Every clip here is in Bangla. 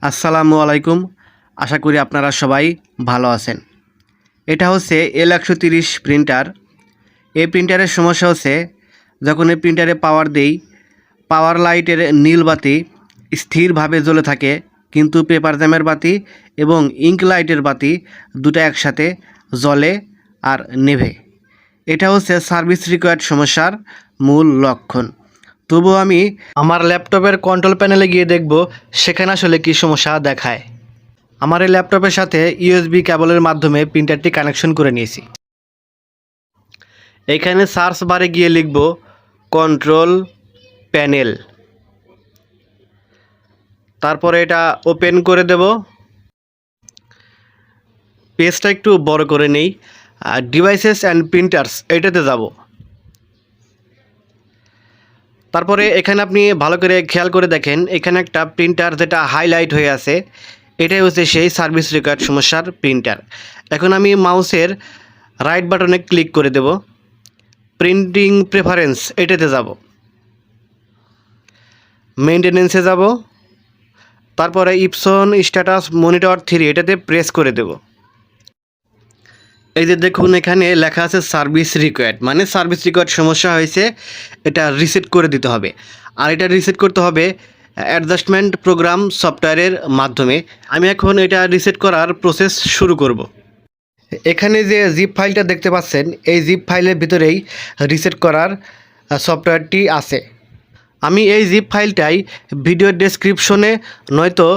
আসসালামু আলাইকুম। আশা করি আপনারা সবাই ভালো আছেন। এটা হচ্ছে L130 প্রিন্টার। এই প্রিন্টারের সমস্যা হচ্ছে যখন এই প্রিন্টারে পাওয়ার দেই, পাওয়ার লাইটের নীল বাতি স্থিরভাবে জ্বলে থাকে, কিন্তু পেপার জ্যামের বাতি এবং ইঙ্ক লাইটের বাতি দুটো একসাথে জ্বলে আর নেভে। এটা হচ্ছে সার্ভিস রিকোয়ার্ড সমস্যার মূল লক্ষণ। তবুও আমি আমার ল্যাপটপের কন্ট্রোল প্যানেলে গিয়ে দেখব সেখানে আসলে কী সমস্যা দেখায়। আমার এই ল্যাপটপের সাথে ইউএসবি কেবলের মাধ্যমে প্রিন্টারটি কানেকশন করে নিয়েছি। এখানে সার্চ বারে গিয়ে লিখব কন্ট্রোল প্যানেল, তারপরে এটা ওপেন করে দেব। পেজটা একটু বড় করে নেই। ডিভাইসেস অ্যান্ড প্রিন্টার্স এটাতে যাব। তারপরে এখানে আপনি ভালো করে খেয়াল করে দেখেন, এখানে একটা প্রিন্টার যেটা হাইলাইট হয়ে আছে, এটাই হচ্ছে সেই সার্ভিস রিকোয়ার্ড সমস্যার প্রিন্টার। এখন আমি মাউসের রাইট বাটনে ক্লিক করে দেব, প্রিন্টিং প্রেফারেন্স এটাতে যাব, মেইনটেনেন্সে যাব, তারপরে ইপসন স্ট্যাটাস মনিটর 3 এটাতে প্রেস করে দেব। এই যে দেখুন এখানে লেখা আছে সার্ভিস রিকোয়ার্ড, মানে সার্ভিস রিকোয়ার্ড সমস্যা হয়েছে, এটা রিসেট করে দিতে হবে। আর এটা রিসেট করতে হবে অ্যাডজাস্টমেন্ট প্রোগ্রাম সফটওয়্যারের মাধ্যমে। আমি এখন এটা রিসেট করার প্রসেস শুরু করব। এখানে যে জিপ ফাইলটা দেখতে পাচ্ছেন, এই জিপ ফাইলের ভিতরেই রিসেট করার সফটওয়্যারটি আছে। আমি এই জিপ ফাইলটাই ভিডিও ডেসক্রিপশনে নয়তো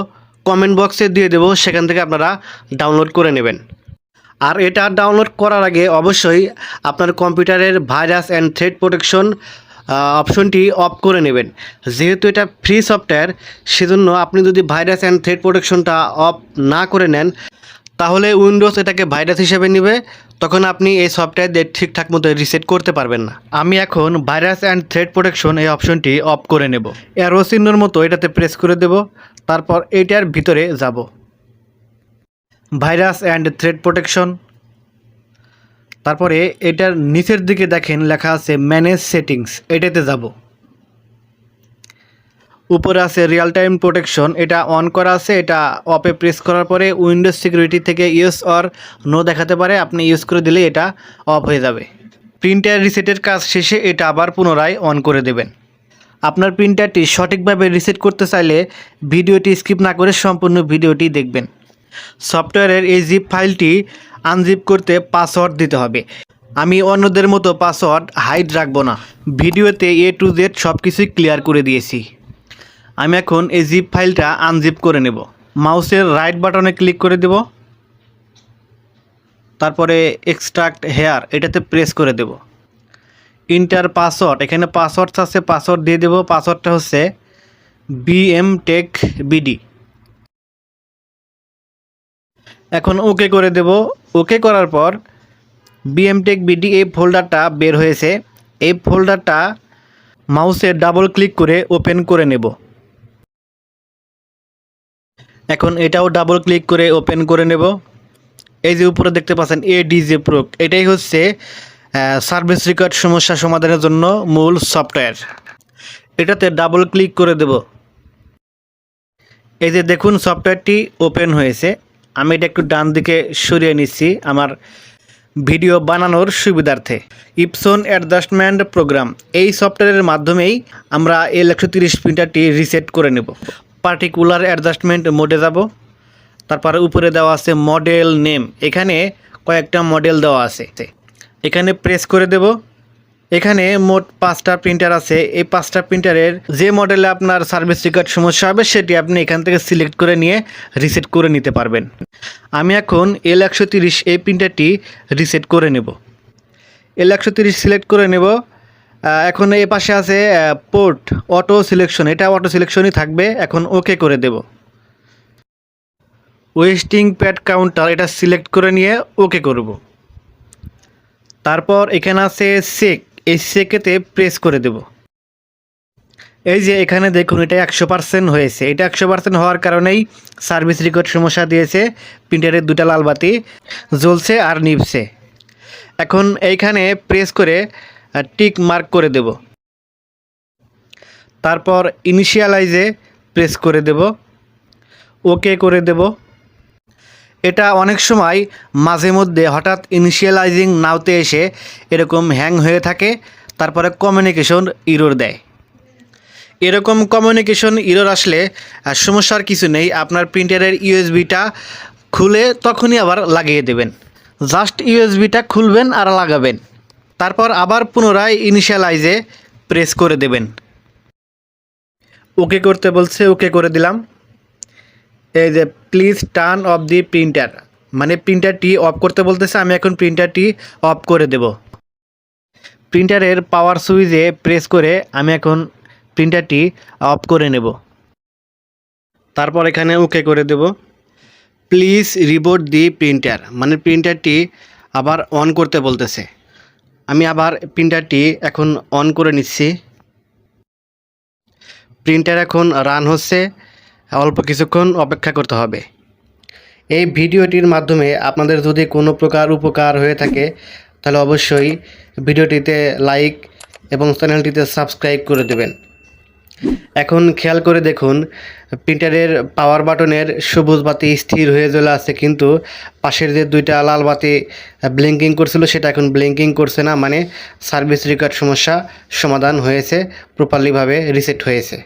কমেন্ট বক্সে দিয়ে দেব, সেখান থেকে আপনারা ডাউনলোড করে নেবেন। আর এটা ডাউনলোড করার আগে অবশ্যই আপনার কম্পিউটারের ভাইরাস অ্যান্ড থ্রেট প্রোটেকশন অপশনটি অফ করে নেবেন। যেহেতু এটা ফ্রি সফটওয়্যার, সেজন্য আপনি যদি ভাইরাস অ্যান্ড থ্রেট প্রোটেকশনটা অফ না করে নেন, তাহলে উইন্ডোজ এটাকে ভাইরাস হিসেবে নেবে, তখন আপনি এই সফটওয়্যার দিয়ে ঠিকঠাক মতো রিসেট করতে পারবেন না। আমি এখন ভাইরাস অ্যান্ড থ্রেট প্রোটেকশন এই অপশনটি অফ করে নেব। অ্যারো চিহ্নের মতো এটাতে প্রেস করে দেব, তারপর এইটার ভিতরে যাব, ভাইরাস অ্যান্ড থ্রেট প্রোটেকশন। তারপরে এটার নিচের দিকে দেখেন লেখা আছে ম্যানেজ সেটিংস, এটাতে যাব। উপরে আছে রিয়েল টাইম প্রোটেকশন, এটা অন করা আছে, এটা অফে প্রেস করার পরে উইন্ডোজ সিকিউরিটি থেকে ইউজ অর নো দেখাতে পারে, আপনি ইউজ করে দিলে এটা অফ হয়ে যাবে। প্রিন্টার রিসেটের কাজ শেষে এটা আবার পুনরায় অন করে দেবেন। আপনার প্রিন্টারটি সঠিকভাবে রিসেট করতে চাইলে ভিডিওটি স্কিপ না করে সম্পূর্ণ ভিডিওটি দেখবেন। সফটওয়্যারের এই জিপ ফাইলটি আনজিপ করতে পাসওয়ার্ড দিতে হবে। আমি অন্যদের মতো পাসওয়ার্ড হাইড রাখবো না, ভিডিওতে A to Z সব কিছুই ক্লিয়ার করে দিয়েছি। আমি এখন এই জিপ ফাইলটা আনজিপ করে নেব। মাউসের রাইট বাটনে ক্লিক করে দেব, তারপরে এক্সট্রাক্ট হেয়ার এটাতে প্রেস করে দেব। ইন্টার পাসওয়ার্ড, এখানে পাসওয়ার্ড আছে, পাসওয়ার্ড দিয়ে দেব। পাসওয়ার্ডটা হচ্ছে BMTechBD। এখন ওকে করে দেব। ওকে করার পর BMTechBD এই ফোল্ডারটা বের হয়েছে, এই ফোল্ডারটা মাউসে ডাবল ক্লিক করে ওপেন করে নেব। এখন এটাও ডাবল ক্লিক করে ওপেন করে নেব। এই যে উপরে দেখতে পাচ্ছেন ADJ Pro, এটাই হচ্ছে সার্ভিস রিকোয়ার্ড সমস্যা সমাধানের জন্য মূল সফটওয়্যার। এটাতে ডাবল ক্লিক করে দেব। এই যে দেখুন সফটওয়্যারটি ওপেন হয়েছে। আমি এটা একটু ডান দিকে সরিয়ে নিচ্ছি আমার ভিডিও বানানোর সুবিধার্থে। ইপসন অ্যাডজাস্টমেন্ট প্রোগ্রাম, এই সফটওয়্যারের মাধ্যমেই আমরা L130 প্রিন্টারটি রিসেট করে নেব। পার্টিকুলার অ্যাডজাস্টমেন্ট মোডে যাব, তারপরে উপরে দেওয়া আছে মডেল নেম, এখানে কয়েকটা মডেল দেওয়া আছে, এখানে প্রেস করে দেব। এখানে মোট 5টা প্রিন্টার আছে। এই 5টা প্রিন্টারের যে মডেলে আপনার সার্ভিস রিকোয়ার্ড সমস্যা হবে সেটি আপনি এখান থেকে সিলেক্ট করে নিয়ে রিসেট করে নিতে পারবেন। আমি এখন L130 এই প্রিন্টারটি রিসেট করে নেব। L130 সিলেক্ট করে নেব। এখন এই পাশে আছে পোর্ট অটো সিলেকশন, এটা অটো সিলেকশনই থাকবে। এখন ওকে করে দেব। ওয়েস্টিং প্যাড কাউন্টার, এটা সিলেক্ট করে নিয়ে ওকে করব। তারপর এখানে আছে চেক, এই চেকেতে প্রেস করে দেব। এই যে এখানে দেখুন এটা 100% হয়েছে। এটা 100% হওয়ার কারণেই সার্ভিস রিকোয়ার্ড সমস্যা দিয়েছে, প্রিন্টারের দুটা লাল বাতি জ্বলছে আর নিভছে। এখন এইখানে প্রেস করে টিক মার্ক করে দেব। তারপর ইনিশিয়ালাইজে প্রেস করে দেব। ওকে করে দেব। এটা অনেক সময় মাঝে মধ্যে হঠাৎ ইনিশিয়ালাইজিং নাওতে এসে এরকম হ্যাং হয়ে থাকে, তারপরে কমিউনিকেশন ইরর দেয়। এরকম কমিউনিকেশন ইরর আসলে সমস্যার কিছু নেই, আপনার প্রিন্টারের ইউএসবিটা খুলে তখনই আবার লাগিয়ে দেবেন। জাস্ট ইউএসবিটা খুলবেন আর লাগাবেন, তারপর আবার পুনরায় ইনিশিয়ালাইজে প্রেস করে দেবেন। ওকে করতে বলছে, ওকে করে দিলাম। এই যে please turn of the printer, মানে প্রিন্টারটি অফ করতে বলতেছে, আমি এখন প্রিন্টারটি অফ করে দেব। প্রিন্টারের পাওয়ার সুইচে প্রেস করে আমি এখন প্রিন্টারটি অফ করে নেব। তারপর এখানে ওকে করে দেব। প্লিজ রিবোট দি প্রিন্টার, মানে প্রিন্টারটি আবার অন করতে বলতেছে। আমি আবার প্রিন্টারটি এখন অন করে নিচ্ছি। প্রিন্টার এখন রান হচ্ছে, অল্প কিছুক্ষণ অপেক্ষা করতে হবে। এই ভিডিওটির মাধ্যমে আপনাদের যদি কোনো প্রকার উপকার হয়ে থাকে তাহলে অবশ্যই ভিডিওটিতে লাইক এবং চ্যানেলটিতে সাবস্ক্রাইব করে দেবেন। এখন খেয়াল করে দেখুন, প্রিন্টারের পাওয়ার বাটনের সবুজ বাতি স্থির হয়ে চলে আছে, কিন্তু পাশের যে দুইটা লাল বাতি ব্লিঙ্কিং করছিল সেটা এখন ব্লিঙ্কিং করছে না, মানে সার্ভিস রেকর্ড সমস্যা সমাধান হয়েছে, প্রপারলিভাবে রিসেট হয়েছে।